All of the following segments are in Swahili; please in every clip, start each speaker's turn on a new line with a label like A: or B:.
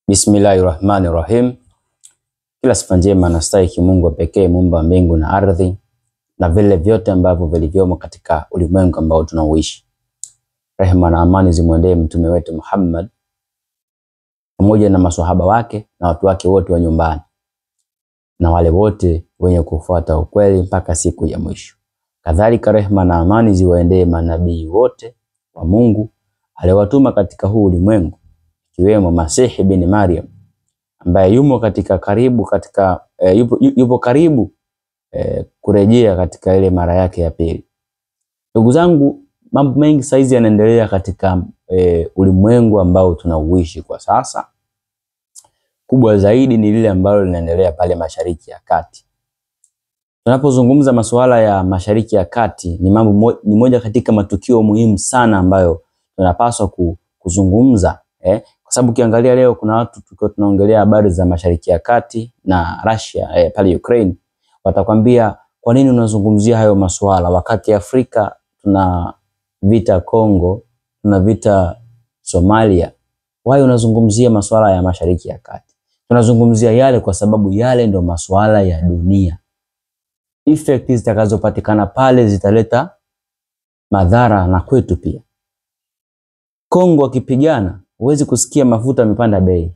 A: Bismillahirrahmanirrahim. Kila sifa njema anastahili Mungu pekee, muumba mbingu na ardhi na vile vyote ambavyo vilivyomo katika ulimwengu ambao tunauishi. Rehema na amani zimwendee mtume wetu Muhammad pamoja na maswahaba wake na watu wake wote wa nyumbani na wale wote wenye kufuata ukweli mpaka siku ya mwisho. Kadhalika rehema na amani ziwaendee manabii wote wa Mungu aliowatuma katika huu ulimwengu, ikiwemo Masihi bin Maryam ambaye yupo karibu kurejea katika ile mara yake ya pili. Ndugu zangu, mambo mengi saizi yanaendelea katika ulimwengu ambao tunauishi kwa sasa. Kubwa zaidi ni lile ambalo linaendelea pale Mashariki ya Kati. Tunapozungumza masuala ya Mashariki ya Kati ni moja katika matukio muhimu sana ambayo tunapaswa kuzungumza kwa sababu ukiangalia leo kuna watu tunaongelea habari za Mashariki ya Kati na Russia pale Ukraine, watakwambia kwa nini unazungumzia hayo masuala wakati Afrika tuna vita Kongo, tuna vita Somalia? Wao unazungumzia masuala ya Mashariki ya Kati. Tunazungumzia yale kwa sababu yale ndio masuala ya dunia. Effects zitakazopatikana pale zitaleta madhara na kwetu pia. Kongo akipigana huwezi kusikia mafuta yamepanda bei.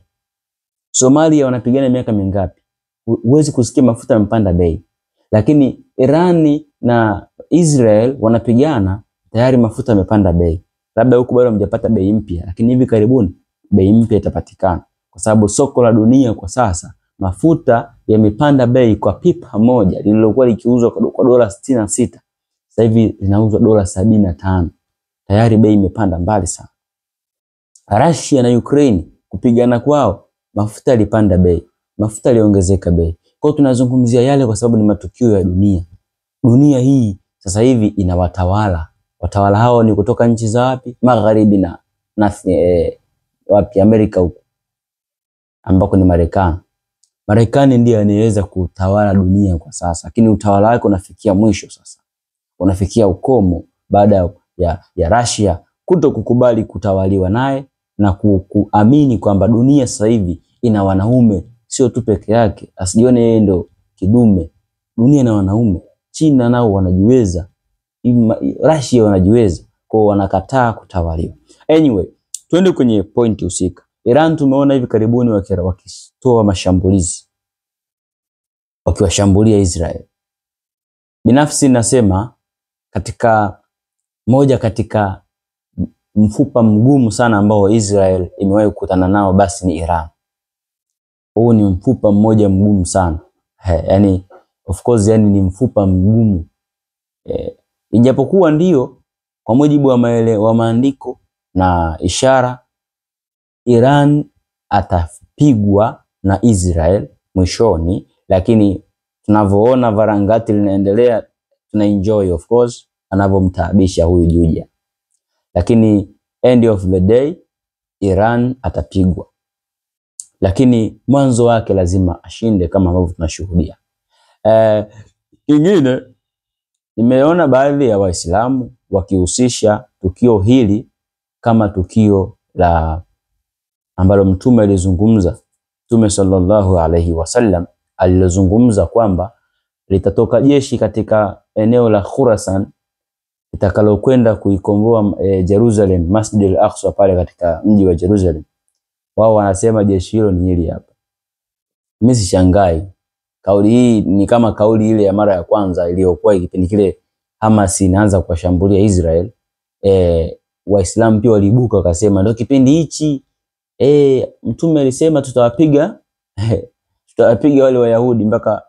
A: Somalia wanapigana miaka mingapi? Huwezi kusikia mafuta yamepanda bei. Lakini Irani na Israel wanapigana tayari mafuta yamepanda bei. Labda huko bado hamjapata bei mpya, lakini hivi karibuni bei mpya itapatikana kwa sababu soko la dunia kwa sasa mafuta yamepanda bei. Kwa pipa moja lililokuwa likiuzwa kwa dola 66 sasa hivi linauzwa dola 75. Tayari bei imepanda mbali sana. Russia na Ukraine kupigana kwao mafuta yalipanda bei, mafuta yaliongezeka bei. Kwa hiyo tunazungumzia yale kwa sababu ni matukio ya dunia. Dunia hii sasa hivi ina watawala. Watawala hao ni kutoka nchi za wapi? Magharibi na wapi? Amerika huko ambako ni Marekani. Marekani ndiye anayeweza kutawala dunia kwa sasa, lakini utawala wake unafikia mwisho sasa. Unafikia ukomo baada ya Russia kutokukubali kutawaliwa naye na kuamini kwamba dunia sasa hivi ina wanaume, sio tu peke yake, asijione yeye ndo kidume. Dunia ina wanaume. China nao wanajiweza, Russia wanajiweza, kwa wanakataa kutawaliwa. Anyway, twende kwenye point husika. Iran tumeona hivi karibuni wakitoa mashambulizi, wakiwashambulia Israel. Binafsi nasema moja katika mfupa mgumu sana ambao Israel imewahi kukutana nao basi ni Iran. Huu ni mfupa mmoja mgumu sana. Yani of course ni mfupa mgumu. Ijapokuwa ndio kwa mujibu wa maandiko na ishara Iran atapigwa na Israel mwishoni, lakini tunavyoona varangati linaendelea tuna enjoy of course anavomtaabisha huyu Juja. Lakini end of the day Iran atapigwa. Lakini mwanzo wake lazima ashinde kama ambavyo tunashuhudia. Kingine nimeona baadhi ya Waislamu wakihusisha tukio hili kama tukio la ambalo Mtume alizungumza. Mtume sallallahu alaihi wasallam alilozungumza kwamba litatoka jeshi katika eneo la Khurasan litakalokwenda kuikomboa Jerusalem, Masjid al-Aqsa pale katika mji wa Jerusalem. Wao wanasema jeshi hilo ni hili hapa. Mimi sishangai. Kauli hii ni kama kauli ile ya mara ya kwanza iliyokuwa kipindi kile Hamas inaanza kuwashambulia Israel. Waislamu pia walibuka wakasema ndio kipindi hichi Mtume alisema tutawapiga wale Wayahudi mpaka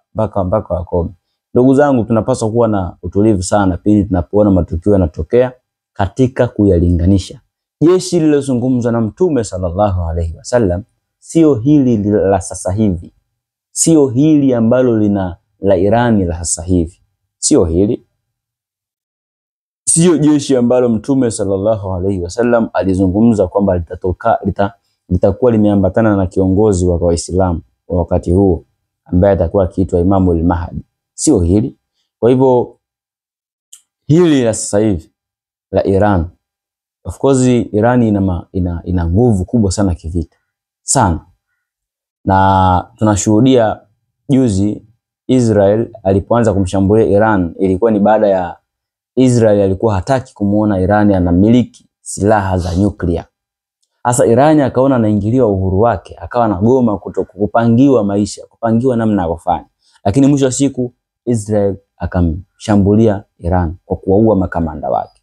A: wakome. Ndugu zangu, tunapaswa kuwa na utulivu sana pindi tunapoona matukio yanatokea katika kuyalinganisha. Jeshi lililozungumzwa na Mtume sallallahu alaihi wasallam sio hili la sasa hivi. Sio hili ambalo la Irani la sasa hivi. Sio hili. Sio jeshi ambalo Mtume sallallahu alaihi wasallam alizungumza kwamba litakuwa limeambatana na kiongozi wa Waislamu wa wakati huo ambaye atakuwa akiitwa Imamu al-Mahdi. Sio hili. Kwa hivyo hili la sasa hivi la Iran, of course Iran ina nguvu kubwa sana kivita. Sana. Na tunashuhudia juzi Israel alipoanza kumshambulia Iran, ilikuwa ni baada ya Israel alikuwa hataki kumuona Iran anamiliki silaha za nyuklia. Hasa Iran akaona anaingiliwa uhuru wake, akawa anagoma kupangiwa maisha, kupangiwa namna ya kufanya. Lakini mwisho wa siku Israel akamshambulia Iran kwa kuwaua makamanda wake.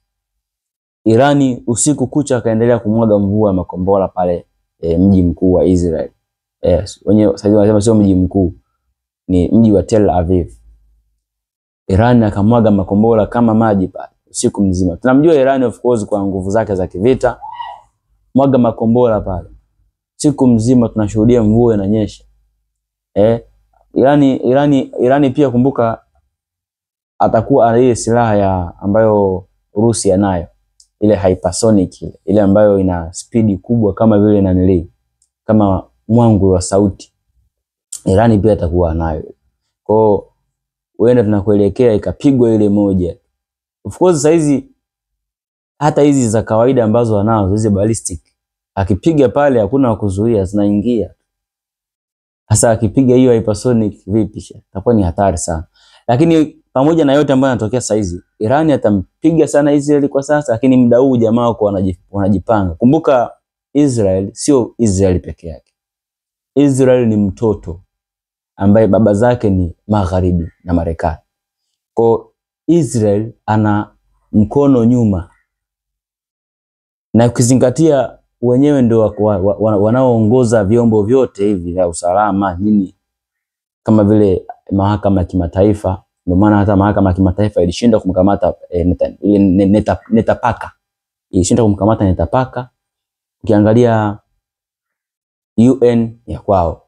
A: Irani usiku kucha akaendelea kumwaga mvua ya makombora pale mji mkuu wa Israel. Wenyewe sasa wanasema sio mji mkuu, ni mji wa Tel Aviv. Iran akamwaga makombora kama maji pale usiku mzima. Tunamjua Iran of course kwa nguvu zake za kivita. Mwaga makombora pale siku mzima, tunashuhudia mvua inanyesha. Irani pia kumbuka atakuwa ile silaha ya ambayo Urusi anayo, ile hypersonic, ile ambayo ina spidi kubwa kama vile nanili, kama mwangu wa sauti. Irani pia atakuwa nayo. Kwa huenda tunakuelekea ikapigwa ile moja. Of course sasa hizi hata hizi za kawaida ambazo wanazo hizi ballistic, akipiga pale hakuna kuzuia, zinaingia. Hasa akipiga hiyo hypersonic vipi? Itakuwa ni hatari sana. Lakini pamoja na yote ambayo yanatokea sasa hizi, Iran atampiga sana Israel kwa sasa, lakini muda huu jamaa wako wanajipanga. Kumbuka Israel sio Israel peke yake. Israel ni mtoto ambaye baba zake ni Magharibi na Marekani. Kwa Israel ana mkono nyuma. Na ukizingatia wenyewe ndio wanaoongoza vyombo vyote hivi vya usalama nini, kama vile mahakama ya kimataifa. Ndio maana hata mahakama ya kimataifa ilishinda kumkamata Netapaka. Ilishinda kumkamata Netapaka. Ukiangalia UN ya kwao,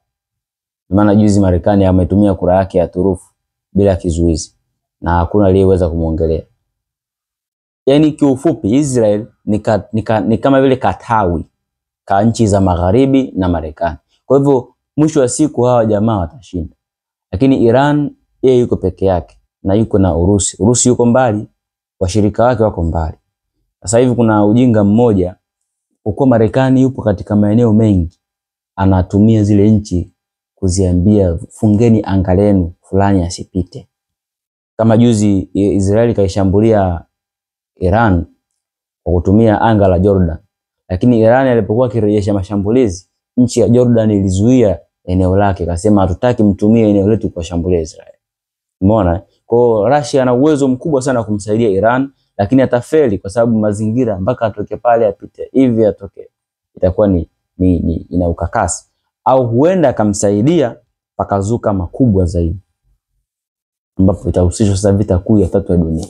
A: maana juzi Marekani ametumia kura yake ya turufu bila kizuizi na hakuna aliyeweza kumuongelea. Yani kiufupi Israel ni kama vile katawi ka nchi za Magharibi na Marekani. Kwa hivyo mwisho wa siku hawa jamaa watashinda. Lakini Iran yeye yuko peke yake na yuko na Urusi. Urusi yuko mbali, washirika wake wako mbali. Sasa hivi kuna ujinga mmoja, kwa Marekani yupo katika maeneo mengi, anatumia zile nchi kuziambia fungeni anga lenu fulani asipite. Kama juzi Israeli kaishambulia Iran kwa kutumia anga la Jordan. Lakini Iran alipokuwa kirejesha mashambulizi, nchi ya Jordan ilizuia eneo lake, akasema hatutaki mtumie eneo letu kwa shambulia Israeli. Umeona? Kwa Russia ana uwezo mkubwa sana kumsaidia Iran, lakini atafeli kwa sababu mazingira mpaka atoke pale apite hivi atoke, itakuwa ni ina ukakasi. Au huenda akamsaidia pakazuka makubwa zaidi, ambapo itahusishwa sasa vita kuu ya 3 ya dunia.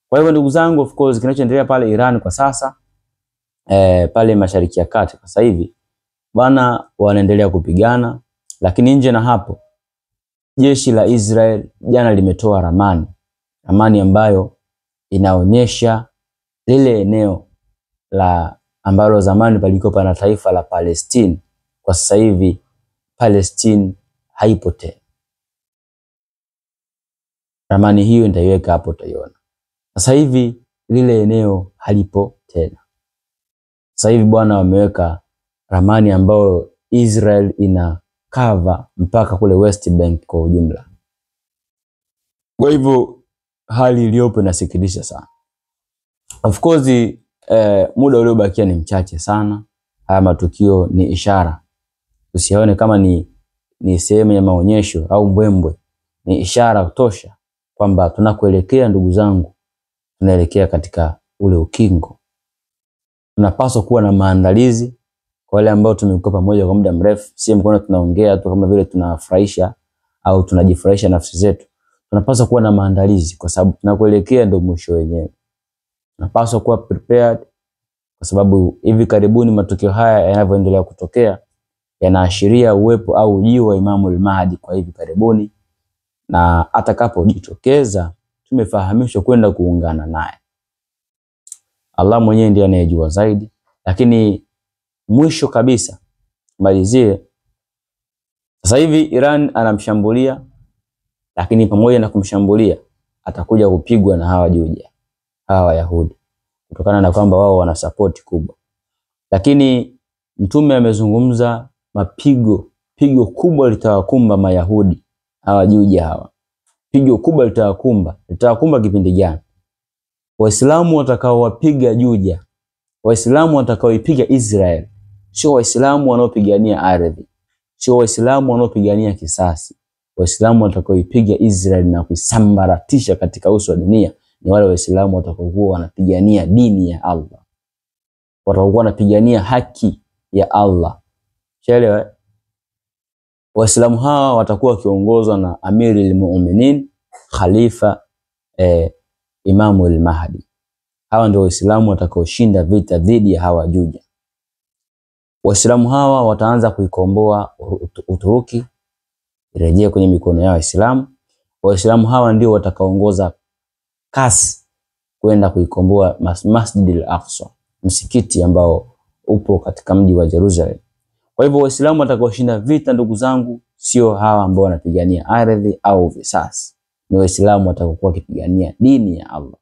A: Kwa hivyo ndugu zangu, of course kinachoendelea pale Iran kwa sasa pale Mashariki ya Kati sasa hivi bwana wanaendelea kupigana. Lakini nje na hapo, jeshi la Israel jana limetoa ramani ambayo inaonyesha lile eneo la ambalo zamani palikuwa na taifa la Palestine. Kwa sasa hivi Palestine haipo tena. Ramani hiyo nitaiweka hapo, utaiona. Sasa hivi lile eneo halipo tena. Sasa hivi bwana wameweka ramani ambayo Israel ina cover mpaka kule West Bank kwa ujumla. Kwa hivyo hali iliyopo inasikitisha sana. Of course muda uliobakia ni mchache sana. Haya matukio ni ishara. Usione kama ni sehemu ya maonyesho au mbwembwe. Ni ishara kutosha kwamba tunakoelekea ndugu zangu, tunaelekea katika ule ukingo. Tunapaswa kuwa na maandalizi kwa wale ambao tumekuwa pamoja kwa muda mrefu. Si mkono tunaongea tu kama vile tunafurahisha au tunajifurahisha nafsi zetu. Tunapaswa kuwa na maandalizi kwa sababu tunakoelekea ndio mwisho wenyewe. Tunapaswa kuwa prepared kwa sababu hivi karibuni matukio haya yanavyoendelea kutokea yanaashiria uwepo au ujio wa Imam al-Mahdi kwa hivi karibuni, na atakapojitokeza tumefahamishwa kwenda kuungana naye. Allah mwenyewe ndiye anayejua zaidi. Lakini mwisho kabisa malizie, sasa hivi Iran anamshambulia, lakini pamoja na kumshambulia atakuja kupigwa na hawa Juja, hawa Wayahudi, kutokana na kwamba wao wana support kubwa. Lakini Mtume amezungumza mapigo pigo kubwa litawakumba Mayahudi hawa Juja hawa. Pigo kubwa litawakumba kipindi gani? Waislamu watakaowapiga Juja, Waislamu watakaoipiga Israel, sio Waislamu wanaopigania ardhi, sio Waislamu wanaopigania kisasi. Waislamu watakaoipiga Israel na kuisambaratisha katika uso wa dunia ni wale Waislamu watakaokuwa wanapigania dini ya Allah, watakuwa wanapigania haki ya Allah. Chelewa. Waislamu hawa watakuwa wakiongozwa na Amirul Mu'minin Khalifa Imamu al-Mahdi. Hawa ndio Waislamu watakaoshinda vita dhidi ya hawa Juja. Waislamu hawa wataanza kuikomboa Uturuki irejee kwenye mikono ya Waislamu. Waislamu hawa ndio watakaoongoza kasi kwenda kuikomboa Masjid al-Aqsa, msikiti ambao upo katika mji wa Jerusalem. Kwa hivyo Waislamu watakaoshinda vita, ndugu zangu, sio hawa ambao wanapigania ardhi au visasi. Ni Waislamu watakaokuwa wakipigania dini ya Allah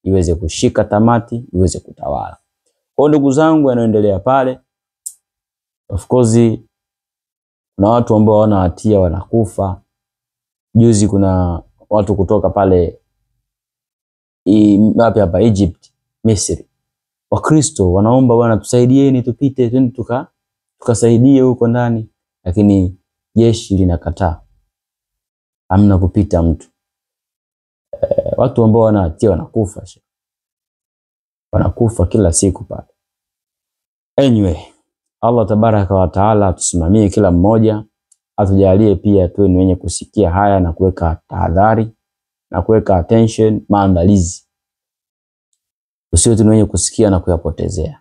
A: iweze kushika tamati, iweze kutawala. Kwa ndugu zangu, yanaendelea pale, of course kuna watu ambao wana hatia wanakufa. Juzi kuna watu kutoka pale hapa Egypt, Misri, Wakristo wanaomba, bwana tusaidieni tupite, twende tukasaidie huko ndani, lakini jeshi linakataa, hamna kupita mtu. Watu ambao wana hatia wanakufa kila siku pale. Anyway, Allah tabaraka wa taala tusimamie kila mmoja, atujalie pia tuwe ni wenye kusikia haya na kuweka tahadhari na kuweka attention, maandalizi. Tusiwe ni wenye kusikia na kuyapotezea.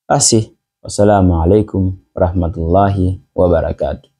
A: Basi, wassalamu alaikum warahmatullahi wabarakatuh.